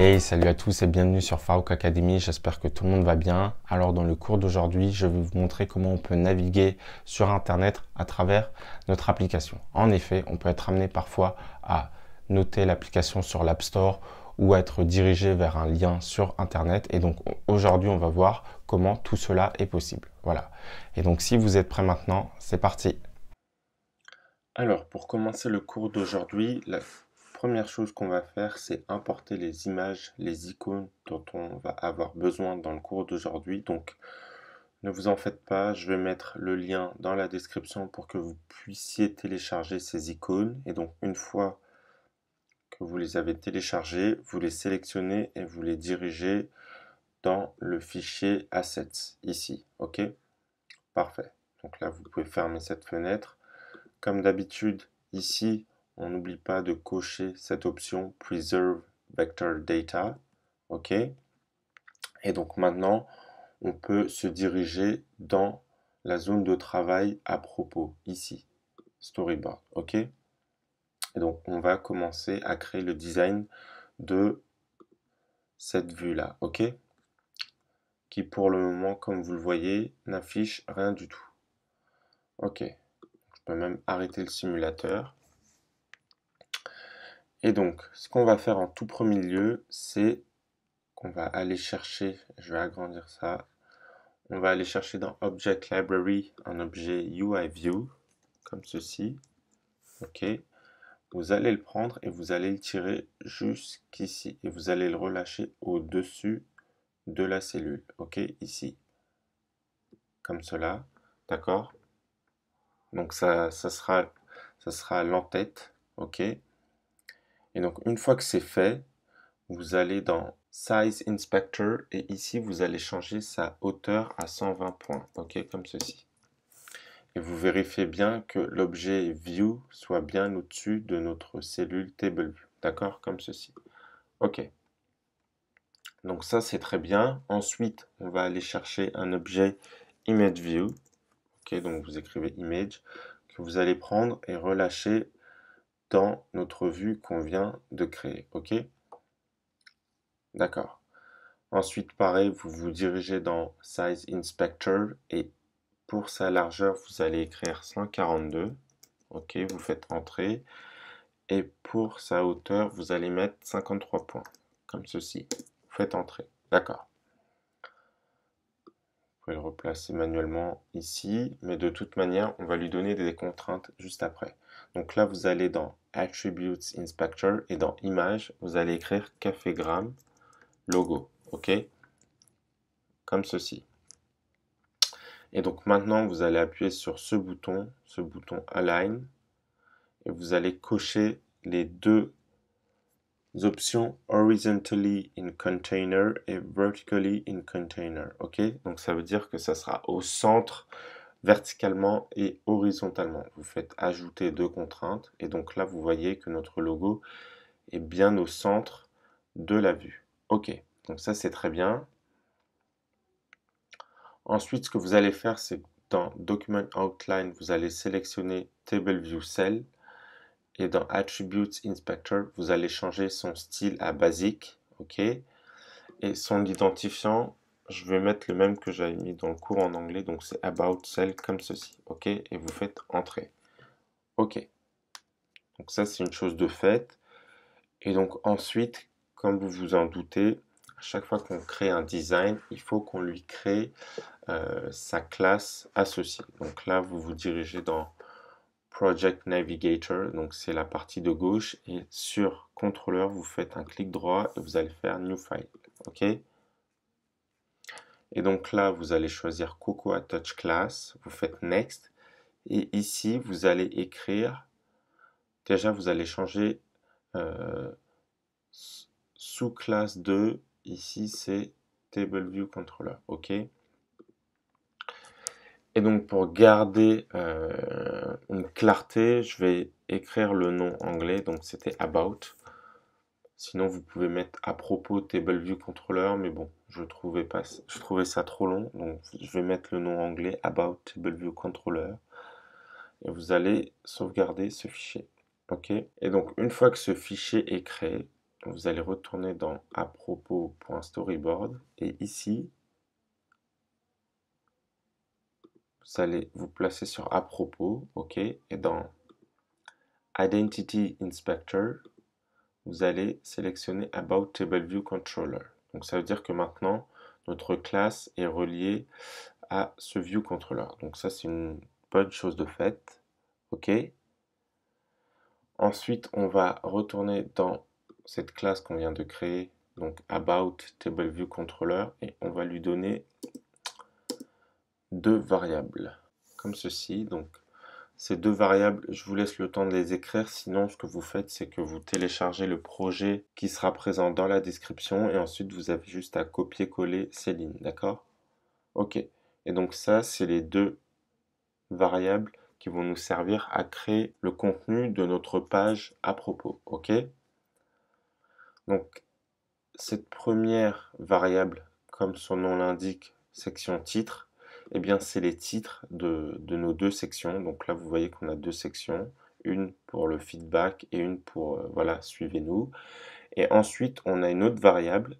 Hey, salut à tous et bienvenue sur Farouk Academy, j'espère que tout le monde va bien. Alors dans le cours d'aujourd'hui, je vais vous montrer comment on peut naviguer sur Internet à travers notre application. En effet, on peut être amené parfois à noter l'application sur l'App Store ou à être dirigé vers un lien sur Internet. Et donc aujourd'hui, on va voir comment tout cela est possible. Voilà. Et donc si vous êtes prêts maintenant, c'est parti. Alors pour commencer le cours d'aujourd'hui, la première chose qu'on va faire, c'est importer les images, les icônes dont on va avoir besoin dans le cours d'aujourd'hui. Donc, ne vous en faites pas, je vais mettre le lien dans la description pour que vous puissiez télécharger ces icônes. Et donc, une fois que vous les avez téléchargées, vous les sélectionnez et vous les dirigez dans le fichier Assets, ici. OK? Parfait. Donc là, vous pouvez fermer cette fenêtre. Comme d'habitude, ici, on n'oublie pas de cocher cette option Preserve Vector Data. OK. Et donc maintenant, on peut se diriger dans la zone de travail à propos, ici, Storyboard. OK. Et donc, on va commencer à créer le design de cette vue-là. OK. Qui pour le moment, comme vous le voyez, n'affiche rien du tout. OK. Je peux même arrêter le simulateur. Et donc, ce qu'on va faire en tout premier lieu, c'est qu'on va aller chercher, je vais agrandir ça, on va aller chercher dans Object Library un objet UIView, comme ceci, ok. Vous allez le prendre et vous allez le tirer jusqu'ici, et vous allez le relâcher au-dessus de la cellule, ok, ici, comme cela, d'accord. Donc ça sera l'entête, ok. Et donc une fois que c'est fait, vous allez dans Size Inspector et ici vous allez changer sa hauteur à 120 points, ok, comme ceci. Et vous vérifiez bien que l'objet View soit bien au-dessus de notre cellule TableView, d'accord, comme ceci. Ok, donc ça c'est très bien. Ensuite, on va aller chercher un objet ImageView, ok, donc vous écrivez Image, que vous allez prendre et relâcher dans notre vue qu'on vient de créer, ok. D'accord. Ensuite, pareil, vous vous dirigez dans Size Inspector et pour sa largeur, vous allez écrire 142. Ok, vous faites entrer. Et pour sa hauteur, vous allez mettre 53 points, comme ceci. Vous faites entrer. D'accord. Vous pouvez le replacer manuellement ici, mais de toute manière, on va lui donner des contraintes juste après. Donc là, vous allez dans Attributes Inspector et dans Image, vous allez écrire cafégramme logo. Ok, comme ceci. Et donc maintenant, vous allez appuyer sur ce bouton Align, et vous allez cocher les deux options Horizontally in Container et Vertically in Container. Ok, donc ça veut dire que ça sera au centre verticalement et horizontalement. Vous faites ajouter deux contraintes, et donc là, vous voyez que notre logo est bien au centre de la vue. Ok, donc ça c'est très bien. Ensuite, ce que vous allez faire, c'est dans Document Outline, vous allez sélectionner Table View Cell et dans Attributes Inspector, vous allez changer son style à basique, ok. Et son identifiant, je vais mettre le même que j'avais mis dans le cours en anglais, donc c'est About Cell comme ceci, ok. Et vous faites Entrer, ok. Donc ça, c'est une chose de faite. Et donc ensuite, comme vous vous en doutez, à chaque fois qu'on crée un design, il faut qu'on lui crée sa classe associée. Donc là, vous vous dirigez dans Project Navigator, donc c'est la partie de gauche, et sur Controller, vous faites un clic droit et vous allez faire New File. Ok. Et donc là, vous allez choisir Cocoa Touch Class, vous faites Next, et ici, vous allez écrire, déjà, vous allez changer sous classe 2, ici c'est Table View Controller. Ok. Et donc pour garder une clarté, je vais écrire le nom anglais, donc c'était About. Sinon vous pouvez mettre à propos TableView Controller, mais bon, je trouvais ça trop long, donc je vais mettre le nom anglais About TableView Controller. Et vous allez sauvegarder ce fichier. Ok. Et donc une fois que ce fichier est créé, vous allez retourner dans à propos.storyboard et ici, vous allez vous placer sur à propos, ok, et dans Identity Inspector, vous allez sélectionner About Table View Controller. Donc ça veut dire que maintenant, notre classe est reliée à ce View Controller. Donc ça, c'est une bonne chose de faite. OK. Ensuite, on va retourner dans cette classe qu'on vient de créer, donc About Table View Controller, et on va lui donner deux variables, comme ceci. Donc ces deux variables, je vous laisse le temps de les écrire, sinon ce que vous faites, c'est que vous téléchargez le projet qui sera présent dans la description et ensuite vous avez juste à copier-coller ces lignes, d'accord? Ok. Et donc ça, c'est les deux variables qui vont nous servir à créer le contenu de notre page à propos, ok? Donc cette première variable, comme son nom l'indique, section titre, eh bien, c'est les titres de nos deux sections. Donc là, vous voyez qu'on a deux sections, une pour le feedback et une pour, voilà, suivez-nous. Et ensuite, on a une autre variable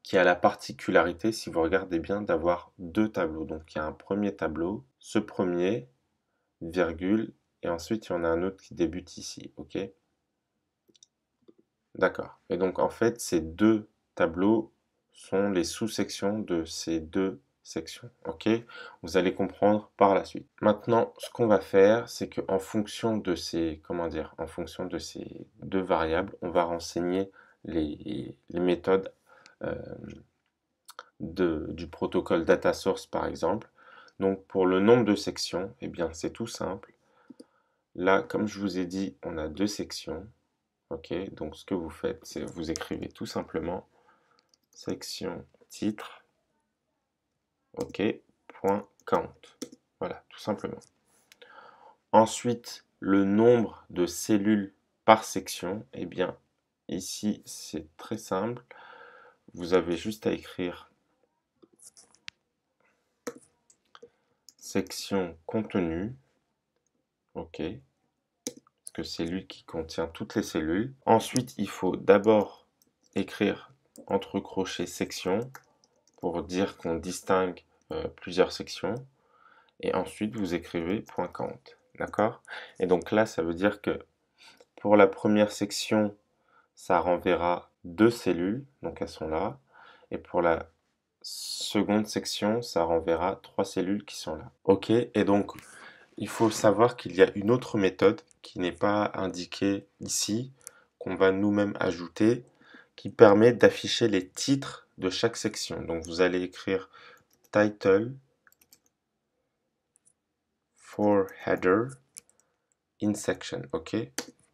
qui a la particularité, si vous regardez bien, d'avoir deux tableaux. Donc il y a un premier tableau, ce premier, virgule, et ensuite il y en a un autre qui débute ici, ok? D'accord. Et donc en fait, ces deux tableaux sont les sous-sections de ces deux sections. Ok? Vous allez comprendre par la suite. Maintenant, ce qu'on va faire, c'est qu'en fonction de ces, comment dire, en fonction de ces deux variables, on va renseigner les méthodes du protocole data source, par exemple. Donc pour le nombre de sections, eh bien c'est tout simple. Là, comme je vous ai dit, on a deux sections. Ok, donc ce que vous faites, c'est vous écrivez tout simplement section titre, ok, point count. Voilà, tout simplement. Ensuite, le nombre de cellules par section, eh bien, ici, c'est très simple. Vous avez juste à écrire section contenu, ok, parce que c'est lui qui contient toutes les cellules. Ensuite, il faut d'abord écrire entre crochets section pour dire qu'on distingue plusieurs sections. Et ensuite, vous écrivez .count. D'accord? Et donc là, ça veut dire que pour la première section, ça renverra deux cellules, donc elles sont là. Et pour la seconde section, ça renverra trois cellules qui sont là. Ok? Et donc, il faut savoir qu'il y a une autre méthode qui n'est pas indiquée ici, qu'on va nous-mêmes ajouter, qui permet d'afficher les titres de chaque section. Donc, vous allez écrire title for header in section, ok?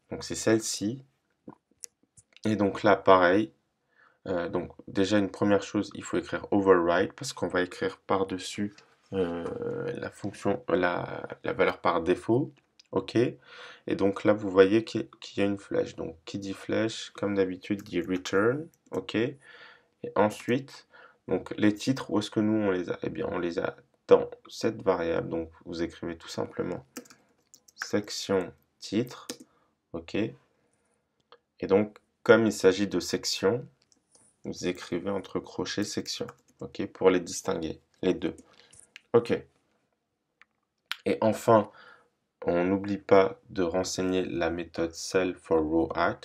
Donc c'est celle-ci. Et donc là, pareil. Donc déjà, une première chose, il faut écrire override parce qu'on va écrire par-dessus la fonction, la valeur par défaut, ok? Et donc là, vous voyez qu'il y a une flèche. Donc qui dit flèche, comme d'habitude, dit return, ok? Et ensuite, donc les titres, où est-ce que nous on les a? Eh bien, on les a dans cette variable. Donc vous écrivez tout simplement section titre, ok? Et donc, comme il s'agit de sections, vous écrivez entre crochets section, ok? Pour les distinguer, les deux. Ok. Et enfin, on n'oublie pas de renseigner la méthode cell for row art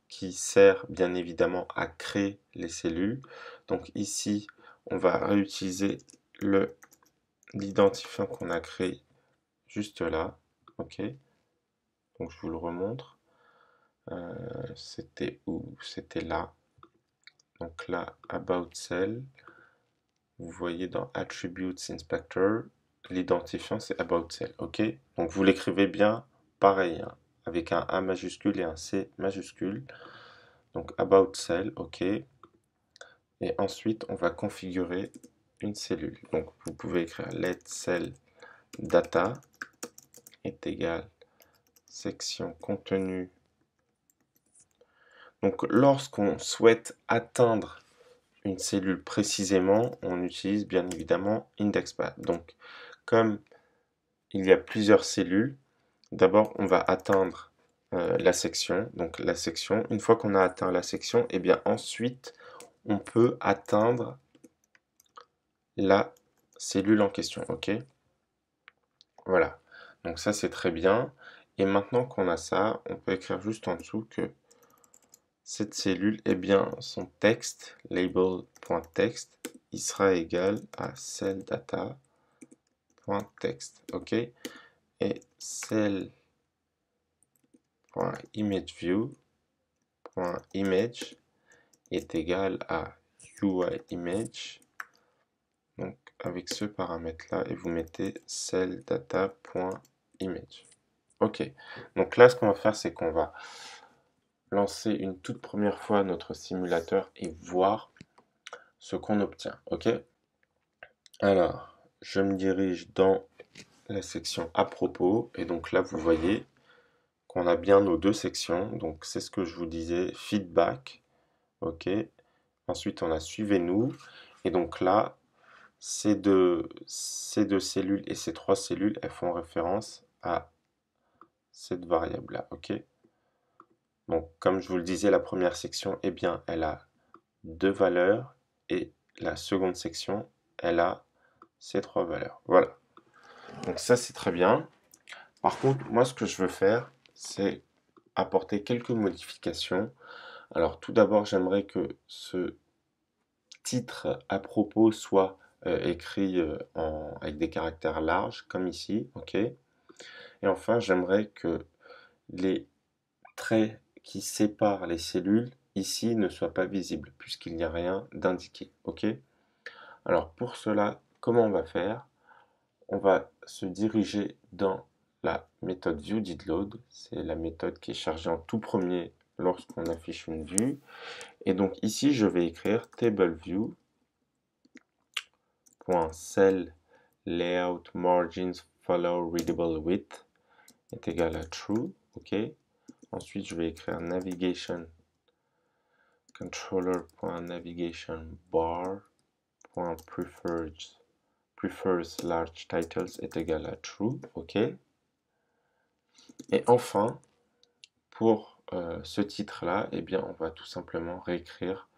qui sert bien évidemment à créer les cellules. Donc ici, on va réutiliser l'identifiant qu'on a créé juste là, ok? Donc je vous le remontre. C'était où? C'était là. Donc là, About Cell, vous voyez dans Attributes Inspector, l'identifiant c'est About Cell, ok? Donc vous l'écrivez bien pareil, hein, avec un A majuscule et un C majuscule. Donc About Cell, ok? Et ensuite, on va configurer une cellule. Donc vous pouvez écrire let cell data est égal section contenu. Donc lorsqu'on souhaite atteindre une cellule précisément, on utilise bien évidemment IndexPath. Donc, comme il y a plusieurs cellules, d'abord on va atteindre la section. Donc la section, une fois qu'on a atteint la section, et bien ensuite, on peut atteindre la cellule en question, ok? Voilà, donc ça c'est très bien. Et maintenant qu'on a ça, on peut écrire juste en dessous que cette cellule, eh bien, son texte, label.text, il sera égal à celldata.text, ok? Et cell.imageView.image est égal à UIImage, donc avec ce paramètre-là, et vous mettez celldata.image. Ok, donc là, ce qu'on va faire, c'est qu'on va lancer une toute première fois notre simulateur et voir ce qu'on obtient. Ok, alors je me dirige dans la section à propos et donc là vous voyez qu'on a bien nos deux sections, donc c'est ce que je vous disais, feedback. Ok, ensuite on a suivez-nous et donc là ces deux cellules et ces trois cellules, elles font référence à cette variable là. Ok, donc comme je vous le disais, la première section, eh bien elle a deux valeurs et la seconde section, elle a ces trois valeurs. Voilà. Donc ça, c'est très bien. Par contre, moi, ce que je veux faire, c'est apporter quelques modifications. Alors, tout d'abord, j'aimerais que ce titre à propos soit écrit avec des caractères larges, comme ici. OK. Et enfin, j'aimerais que les traits qui séparent les cellules ici ne soient pas visibles, puisqu'il n'y a rien d'indiqué. OK. Alors pour cela, comment on va faire? On va se diriger dans la méthode viewDidLoad. C'est la méthode qui est chargée en tout premier lorsqu'on affiche une vue. Et donc ici, je vais écrire TableView.cellLayoutMarginsFollowReadableWidth est égal à true. OK. Ensuite, je vais écrire navigation controller.navigationBar.prefers large titles est égal à true. OK. Et enfin, pour ce titre-là, eh bien, on va tout simplement réécrire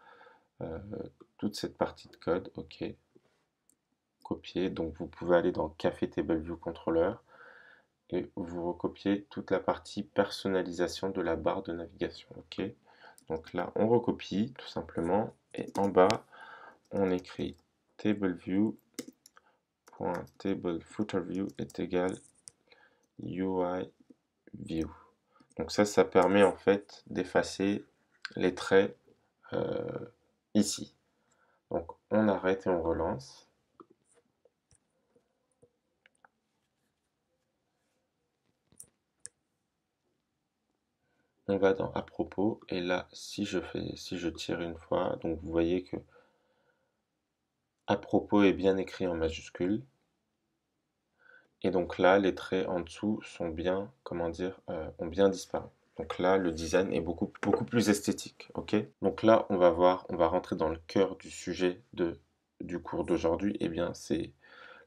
toute cette partie de code. OK. Copier. Donc, vous pouvez aller dans Café Table View Controller et vous recopiez toute la partie personnalisation de la barre de navigation. OK. Donc là, on recopie tout simplement et en bas, on écrit TableView.TableFooterView est égal UIView. Donc ça permet en fait d'effacer les traits ici. Donc on arrête et on relance. On va dans à propos et là si je tire une fois, donc vous voyez que à propos est bien écrit en majuscule. Et donc là, les traits en dessous sont bien, comment dire, ont bien disparu. Donc là, le design est beaucoup plus esthétique, ok? Donc là, on va rentrer dans le cœur du sujet du cours d'aujourd'hui. Eh bien, c'est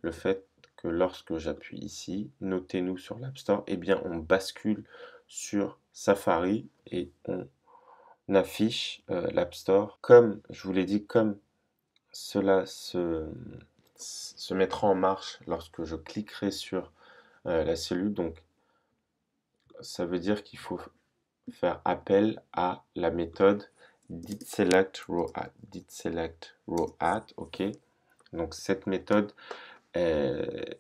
le fait que lorsque j'appuie ici, notez-nous sur l'App Store, eh bien, on bascule sur Safari et on affiche l'App Store comme, je vous l'ai dit, comme cela se mettra en marche lorsque je cliquerai sur la cellule. Donc, ça veut dire qu'il faut faire appel à la méthode didSelectRowAt. didSelectRowAt, ok. Donc, cette méthode, elle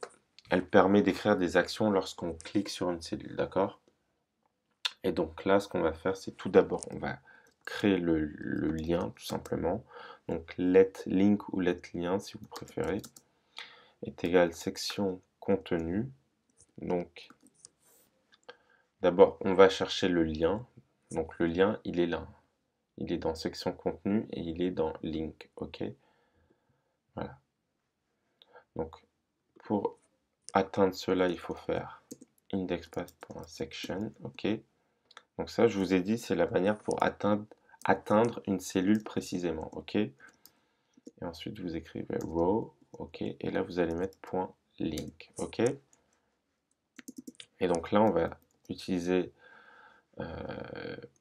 permet d'écrire des actions lorsqu'on clique sur une cellule, d'accord? Et donc là, ce qu'on va faire, c'est tout d'abord, on va créer le lien, tout simplement. Donc, letLink ou letLien, si vous préférez, est égal section contenu. Donc, d'abord, on va chercher le lien. Donc, le lien, il est là. Il est dans section contenu et il est dans link. OK? Voilà. Donc, pour atteindre cela, il faut faire indexPath.section. OK? Donc, ça, je vous ai dit, c'est la manière pour atteindre une cellule précisément. OK? Et ensuite, vous écrivez row. OK? Et là, vous allez mettre .link. OK? Et donc là, on va utiliser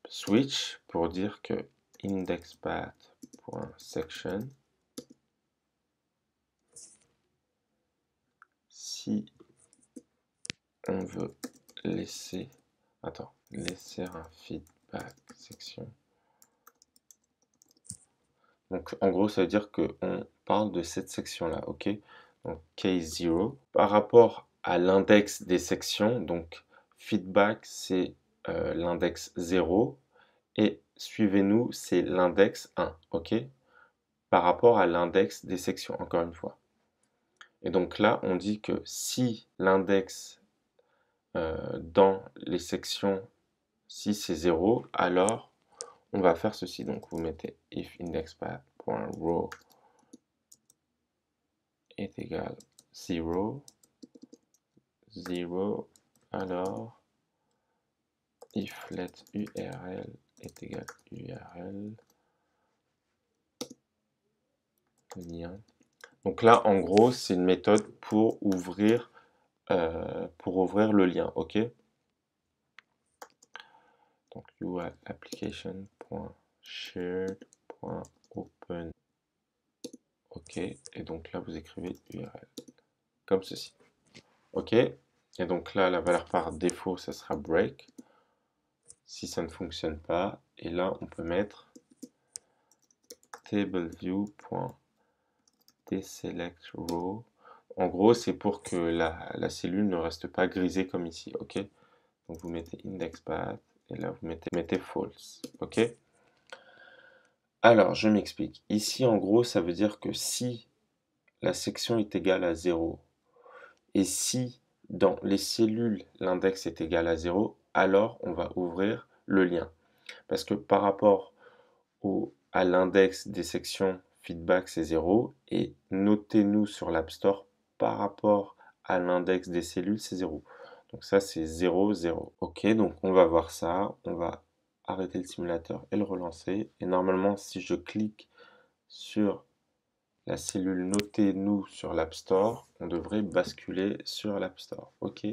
switch pour dire que indexPath.section, si on veut laisser un feedback section. Donc en gros, ça veut dire qu'on parle de cette section-là, ok? Donc case 0. Par rapport à l'index des sections, donc feedback, c'est l'index 0 et suivez-nous, c'est l'index 1, ok? Par rapport à l'index des sections, encore une fois. Et donc là, on dit que si l'index dans les sections, si c'est 0, alors on va faire ceci. Donc vous mettez if indexPath.row est égal 0, 0, alors if let URL est égal URL lien. Donc là, en gros, c'est une méthode pour ouvrir le lien, ok? Donc UI application.shared.open, ok? Et donc là, vous écrivez URL comme ceci, ok? Et donc là, la valeur par défaut, ça sera break. Si ça ne fonctionne pas, et là, on peut mettre tableview.deselectRow. En gros, c'est pour que la cellule ne reste pas grisée comme ici, ok? Donc vous mettez indexPath et là vous mettez false, ok? Alors je m'explique. Ici en gros ça veut dire que si la section est égale à 0 et si dans les cellules l'index est égal à 0, alors on va ouvrir le lien. Parce que par rapport à l'index des sections feedback c'est 0 et notez-nous sur l'App Store par rapport à l'index des cellules c'est 0. Donc ça c'est 0, 0. Ok, donc on va voir ça, on va arrêter le simulateur et le relancer. Et normalement si je clique sur la cellule notez-nous sur l'App Store, on devrait basculer sur l'App Store. Ok,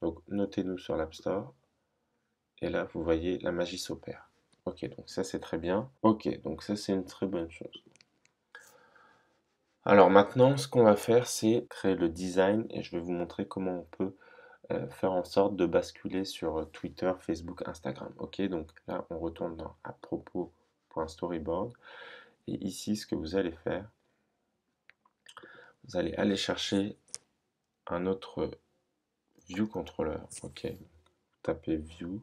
donc notez-nous sur l'App Store. Et là vous voyez la magie s'opère. Ok, donc ça c'est très bien. Ok, donc ça c'est une très bonne chose. Alors maintenant, ce qu'on va faire, c'est créer le design et je vais vous montrer comment on peut faire en sorte de basculer sur Twitter, Facebook, Instagram. Ok, donc là, on retourne dans à propos.storyboard et ici, ce que vous allez faire, vous allez aller chercher un autre view controller. Ok, vous tapez view,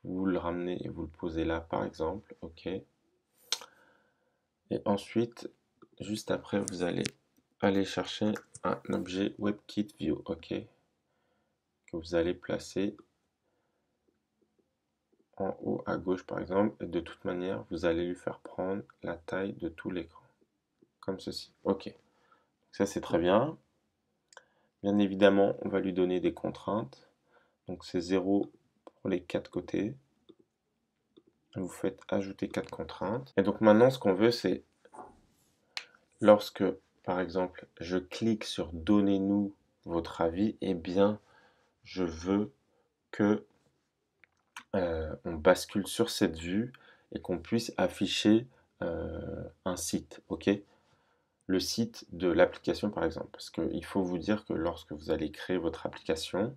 vous le ramenez et vous le posez là, par exemple. Ok, et ensuite, juste après, vous allez aller chercher un objet WebKitView. Ok, que vous allez placer en haut à gauche par exemple, et de toute manière vous allez lui faire prendre la taille de tout l'écran comme ceci. Ok, ça c'est très bien. Bien évidemment on va lui donner des contraintes, donc c'est 0 pour les 4 côtés. Vous faites ajouter 4 contraintes et donc maintenant ce qu'on veut c'est lorsque par exemple je clique sur donnez-nous votre avis, et bien je veux que on bascule sur cette vue et qu'on puisse afficher un site, ok? Le site de l'application par exemple, parce qu'il faut vous dire que lorsque vous allez créer votre application,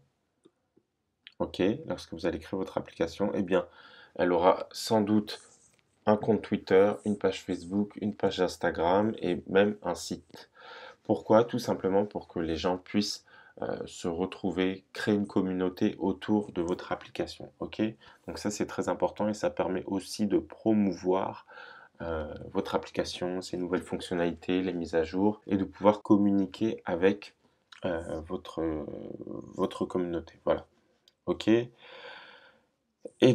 ok, lorsque vous allez créer votre application, eh bien, elle aura sans doute un compte Twitter, une page Facebook, une page Instagram et même un site. Pourquoi? Tout simplement pour que les gens puissent se retrouver, créer une communauté autour de votre application. Ok, donc ça c'est très important et ça permet aussi de promouvoir votre application, ses nouvelles fonctionnalités, les mises à jour et de pouvoir communiquer avec votre communauté. Voilà. Ok. Et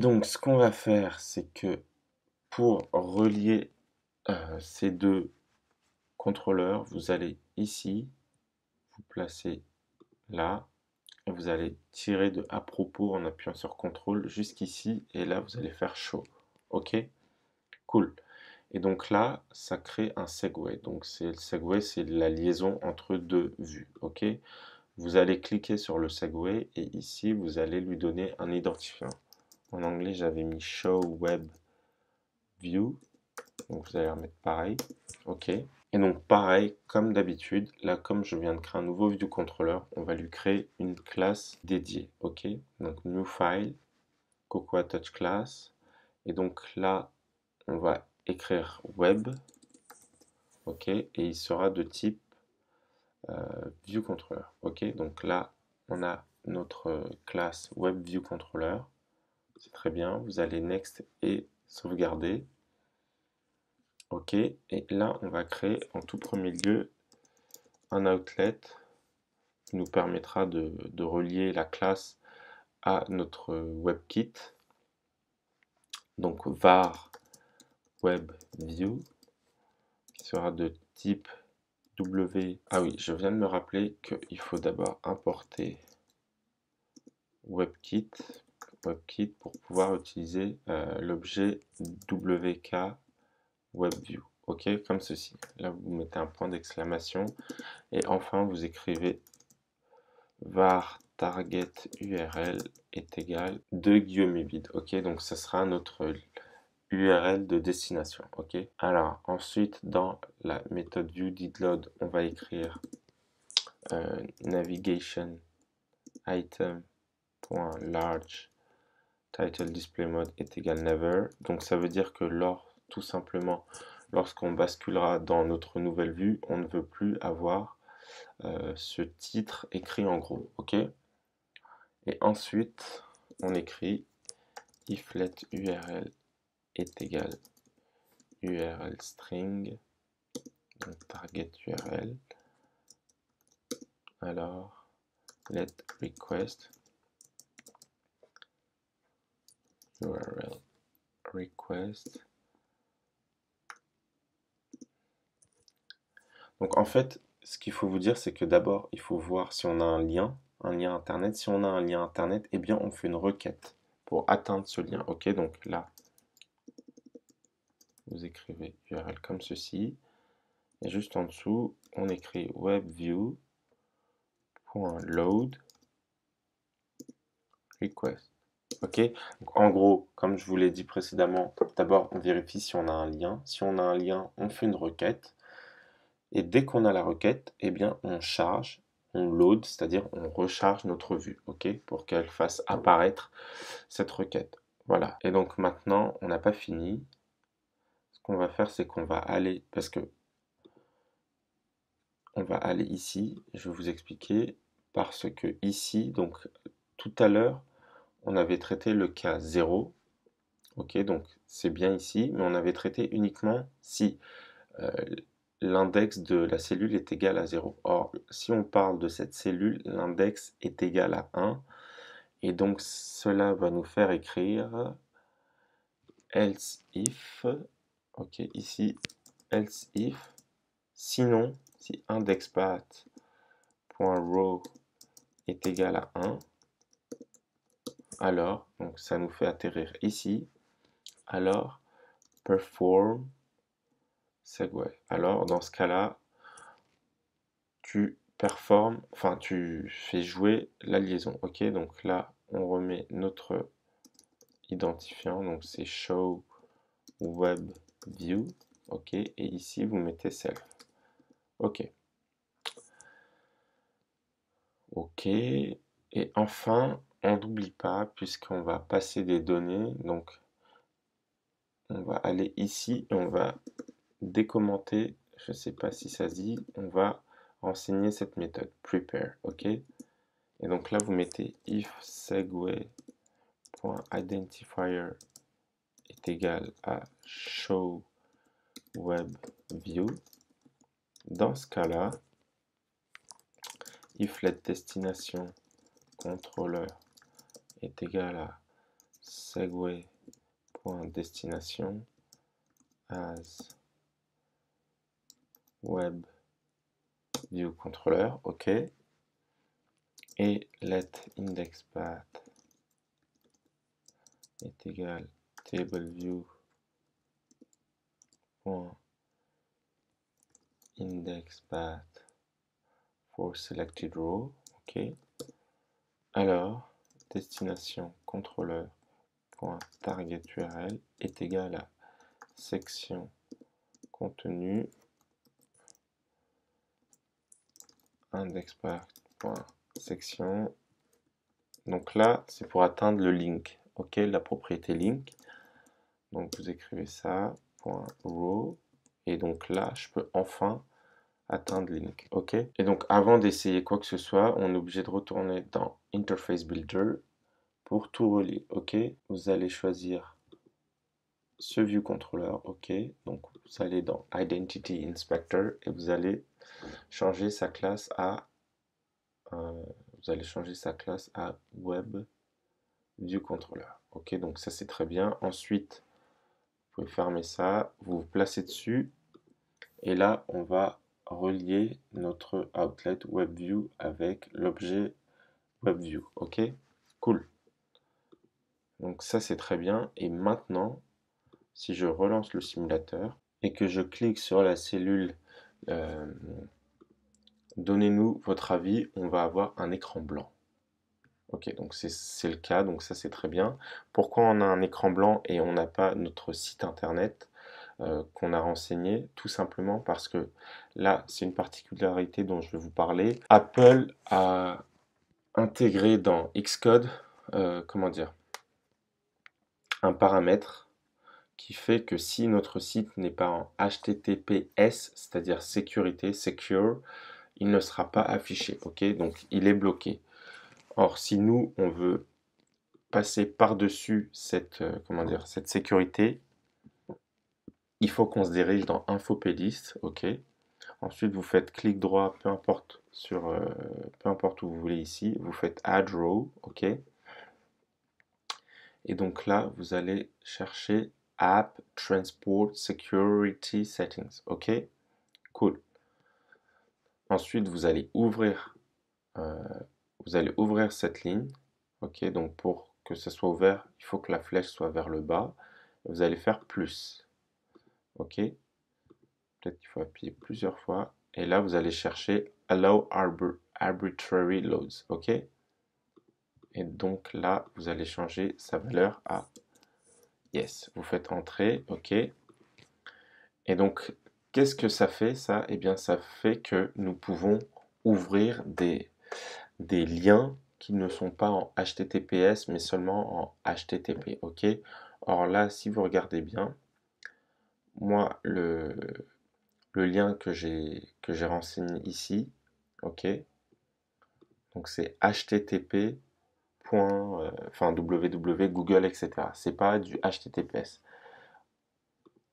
donc ce qu'on va faire, c'est que pour relier ces deux contrôleurs, vous allez ici, vous placez là, et vous allez tirer de à propos en appuyant sur CTRL jusqu'ici, et là vous allez faire show. Ok, cool. Et donc là, ça crée un segue. Donc le segue, c'est la liaison entre deux vues. Ok, vous allez cliquer sur le segue et ici vous allez lui donner un identifiant. En anglais, j'avais mis show web view. Donc vous allez remettre pareil. OK. Et donc pareil, comme d'habitude, là comme je viens de créer un nouveau view controller, on va lui créer une classe dédiée. OK. Donc new file, Cocoa Touch class. Et donc là, on va écrire web. OK. Et il sera de type view controller. OK. Donc là, on a notre classe web view controller. C'est très bien. Vous allez next et sauvegarder. OK. Et là, on va créer en tout premier lieu un outlet qui nous permettra de relier la classe à notre WebKit. Donc var WebView qui sera de type W. Ah oui, je viens de me rappeler qu'il faut d'abord importer WebKit pour pouvoir utiliser l'objet WK WebView. OK, comme ceci. Là, vous mettez un point d'exclamation et enfin vous écrivez var target URL est égal 2 guillemets vides. OK, donc ce sera notre URL de destination. OK, alors ensuite dans la méthode viewDidLoad, on va écrire navigation item.large title display mode est égal never. Donc ça veut dire que tout simplement lorsqu'on basculera dans notre nouvelle vue, on ne veut plus avoir ce titre écrit en gros. OK, et ensuite on écrit if let URL est égal URL string, donc target URL, alors let request URL request. Donc en fait, ce qu'il faut vous dire, c'est que d'abord, il faut voir si on a un lien internet. Si on a un lien internet, eh bien on fait une requête pour atteindre ce lien. OK, donc là, vous écrivez URL comme ceci. Et juste en dessous, on écrit webview.load request. OK, donc en gros, comme je vous l'ai dit précédemment, d'abord on vérifie si on a un lien. Si on a un lien, on fait une requête. Et dès qu'on a la requête, eh bien on charge, on load, c'est-à-dire on recharge notre vue, OK, pour qu'elle fasse apparaître cette requête. Voilà. Et donc maintenant, on n'a pas fini. Ce qu'on va faire, c'est qu'on va aller, parce que on va aller ici, je vais vous expliquer, parce que ici, donc tout à l'heure, on avait traité le cas 0, ok, donc c'est bien ici, mais on avait traité uniquement si l'index de la cellule est égal à 0. Or, si on parle de cette cellule, l'index est égal à 1, et donc cela va nous faire écrire else if, ok, ici, else if, sinon, si indexpath.row est égal à 1, alors, donc ça nous fait atterrir ici, alors perform segue. Alors dans ce cas-là, tu performes, enfin tu fais jouer la liaison. Ok, donc là on remet notre identifiant, donc c'est show web view. Ok, et ici vous mettez self. Ok. Ok, et enfin on n'oublie pas puisqu'on va passer des données, donc on va aller ici et on va décommenter, je ne sais pas si ça se dit, on va renseigner cette méthode prepare, ok, et donc là vous mettez if segue.identifier est égal à show web view. Dans ce cas là, if let destination controller est égal à segue.destination as web view controller, ok, et let indexpath est égal tableview indexpath for selected row, ok, alors destination controller target URL est égal à section contenu index.section. Donc là, c'est pour atteindre le link, ok, la propriété link. Donc vous écrivez ça, .row, et donc là, je peux enfin atteindre link, ok. Et donc avant d'essayer quoi que ce soit, on est obligé de retourner dans Interface Builder pour tout relier, ok. Vous allez choisir ce View Controller, ok. Donc vous allez dans Identity Inspector et vous allez changer sa classe à Web View Controller, ok. Donc ça c'est très bien. Ensuite, vous pouvez fermer ça, vous vous placez dessus et là on va relier notre outlet WebView avec l'objet WebView, ok. Cool. Donc ça c'est très bien. Et maintenant, si je relance le simulateur et que je clique sur la cellule donnez-nous votre avis, on va avoir un écran blanc. Ok, donc c'est le cas, donc ça c'est très bien. Pourquoi on a un écran blanc et on n'a pas notre site internet qu'on a renseigné? Tout simplement parce que là, c'est une particularité dont je vais vous parler. Apple a intégré dans Xcode, comment dire, un paramètre qui fait que si notre site n'est pas en HTTPS, c'est-à-dire sécurité, secure, il ne sera pas affiché, ok? Donc il est bloqué. Or, si nous, on veut passer par-dessus cette, comment dire, cette sécurité, il faut qu'on se dirige dans Info Playlist, ok? Ensuite, vous faites clic droit, peu importe peu importe où vous voulez ici, vous faites Add Row, ok? Et donc là, vous allez chercher App Transport Security Settings, ok? Cool. Ensuite, vous allez ouvrir cette ligne, ok? Donc pour que ça soit ouvert, il faut que la flèche soit vers le bas. Vous allez faire plus, ok? Peut-être qu'il faut appuyer plusieurs fois. Et là, vous allez chercher Allow Arbitrary Loads, ok? Et donc là, vous allez changer sa valeur à Yes. Vous faites entrer, ok? Et donc, qu'est-ce que ça fait, ça? Eh bien, ça fait que nous pouvons ouvrir des liens qui ne sont pas en HTTPS, mais seulement en HTTP, ok? Or là, si vous regardez bien, moi, le lien que j'ai renseigné ici, ok? Donc c'est HTTP, enfin www, Google, etc. C'est pas du HTTPS.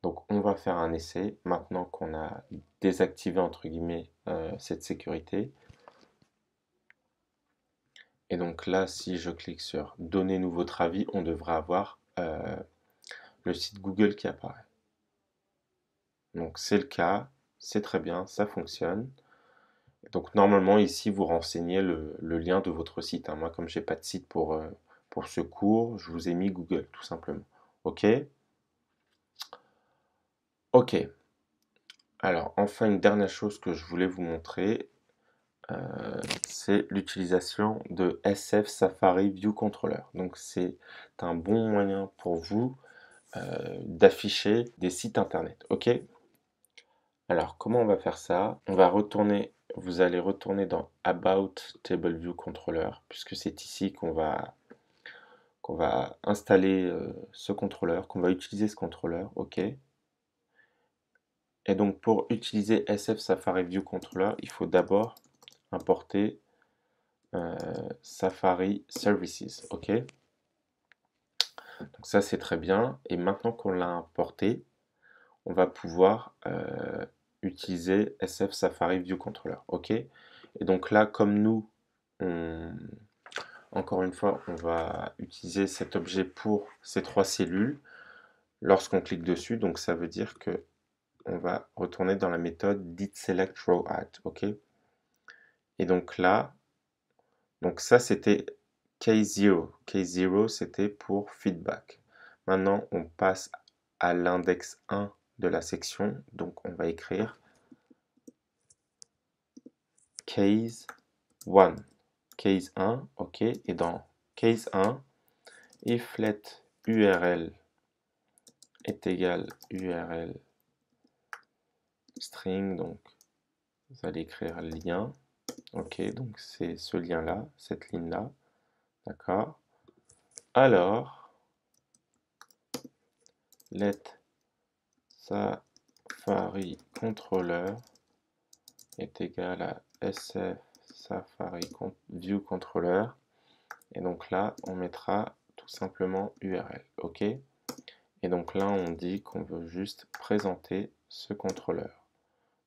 Donc on va faire un essai maintenant qu'on a désactivé entre guillemets cette sécurité. Et donc là, si je clique sur Donnez-nous votre avis, on devrait avoir le site Google qui apparaît. Donc c'est le cas, c'est très bien, ça fonctionne. Donc normalement ici vous renseignez le lien de votre site, hein. Moi comme j'ai pas de site pour ce cours, je vous ai mis Google tout simplement. Ok. Ok. Alors enfin une dernière chose que je voulais vous montrer, c'est l'utilisation de SF Safari View Controller. Donc c'est un bon moyen pour vous d'afficher des sites internet. Ok. Alors comment on va faire ça? On va retourner, vous allez retourner dans About Table View Controller, puisque c'est ici qu'on va installer ce contrôleur, qu'on va utiliser ce contrôleur, ok. Et donc pour utiliser SF Safari View Controller, il faut d'abord importer Safari Services, ok. Donc ça c'est très bien. Et maintenant qu'on l'a importé, on va pouvoir utiliser SF Safari View Controller, ok. Et donc là, comme nous, encore une fois, on va utiliser cet objet pour ces trois cellules lorsqu'on clique dessus, donc ça veut dire que on va retourner dans la méthode didSelectRowAdd, ok. Et donc là, donc ça c'était case 0. Case 0 c'était pour feedback. Maintenant on passe à l'index 1 de la section, donc on va écrire case 1. Case 1, ok. Et dans case 1, if let URL est égal URL string, donc vous allez écrire lien. Ok, donc c'est ce lien-là, cette ligne-là. D'accord. Alors, let Safari controller est égal à sf Safari view controller. Et donc là, on mettra tout simplement URL. Ok. Et donc là, on dit qu'on veut juste présenter ce contrôleur.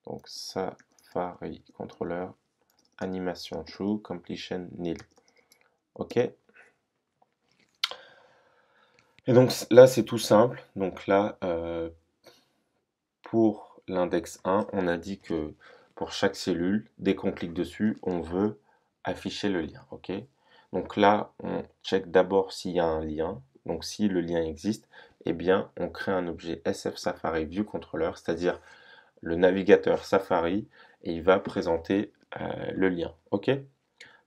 Donc Safari controller animation true, completion nil. Ok. Et donc là, c'est tout simple. Donc là, pour l'index 1, on a dit que pour chaque cellule, dès qu'on clique dessus, on veut afficher le lien. Ok. Donc là, on check d'abord s'il y a un lien. Donc si le lien existe, eh bien, on crée un objet SF Safari View Controller, c'est-à-dire le navigateur Safari, et il va présenter le lien. Ok.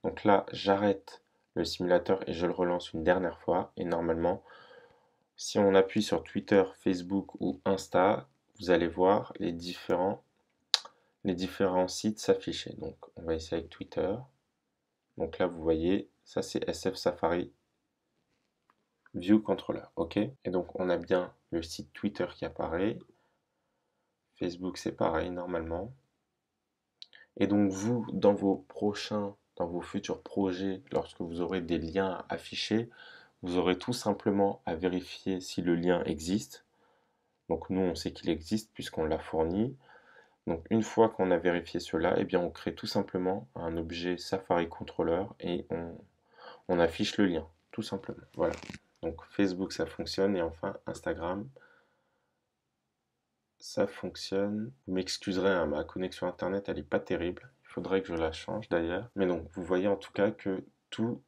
Donc là, j'arrête le simulateur et je le relance une dernière fois. Et normalement, si on appuie sur Twitter, Facebook ou Insta, vous allez voir les différents sites s'afficher. Donc, on va essayer avec Twitter. Donc là, vous voyez, ça c'est SF Safari View Controller. OK? Et donc, on a bien le site Twitter qui apparaît. Facebook, c'est pareil, normalement. Et donc, vous, dans vos futurs projets, lorsque vous aurez des liens à afficher, vous aurez tout simplement à vérifier si le lien existe. Donc nous, on sait qu'il existe puisqu'on l'a fourni. Donc une fois qu'on a vérifié cela, eh bien on crée tout simplement un objet Safari Controller et on affiche le lien, tout simplement. Voilà. Donc Facebook, ça fonctionne. Et enfin, Instagram, ça fonctionne. Vous m'excuserez, hein, ma connexion Internet, elle n'est pas terrible. Il faudrait que je la change d'ailleurs. Mais donc, vous voyez en tout cas que tous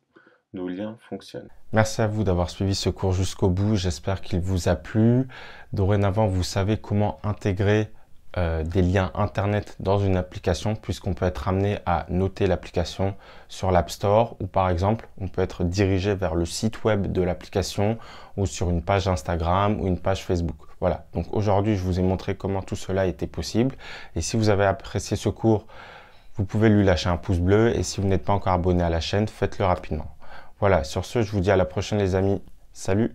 nos liens fonctionnent. Merci à vous d'avoir suivi ce cours jusqu'au bout. J'espère qu'il vous a plu. Dorénavant, vous savez comment intégrer des liens internet dans une application, puisqu'on peut être amené à noter l'application sur l'App Store, ou par exemple on peut être dirigé vers le site web de l'application ou sur une page Instagram ou une page Facebook. Voilà, donc aujourd'hui je vous ai montré comment tout cela était possible, et si vous avez apprécié ce cours, vous pouvez lui lâcher un pouce bleu, et si vous n'êtes pas encore abonné à la chaîne, faites-le rapidement. Voilà, sur ce, je vous dis à la prochaine les amis. Salut!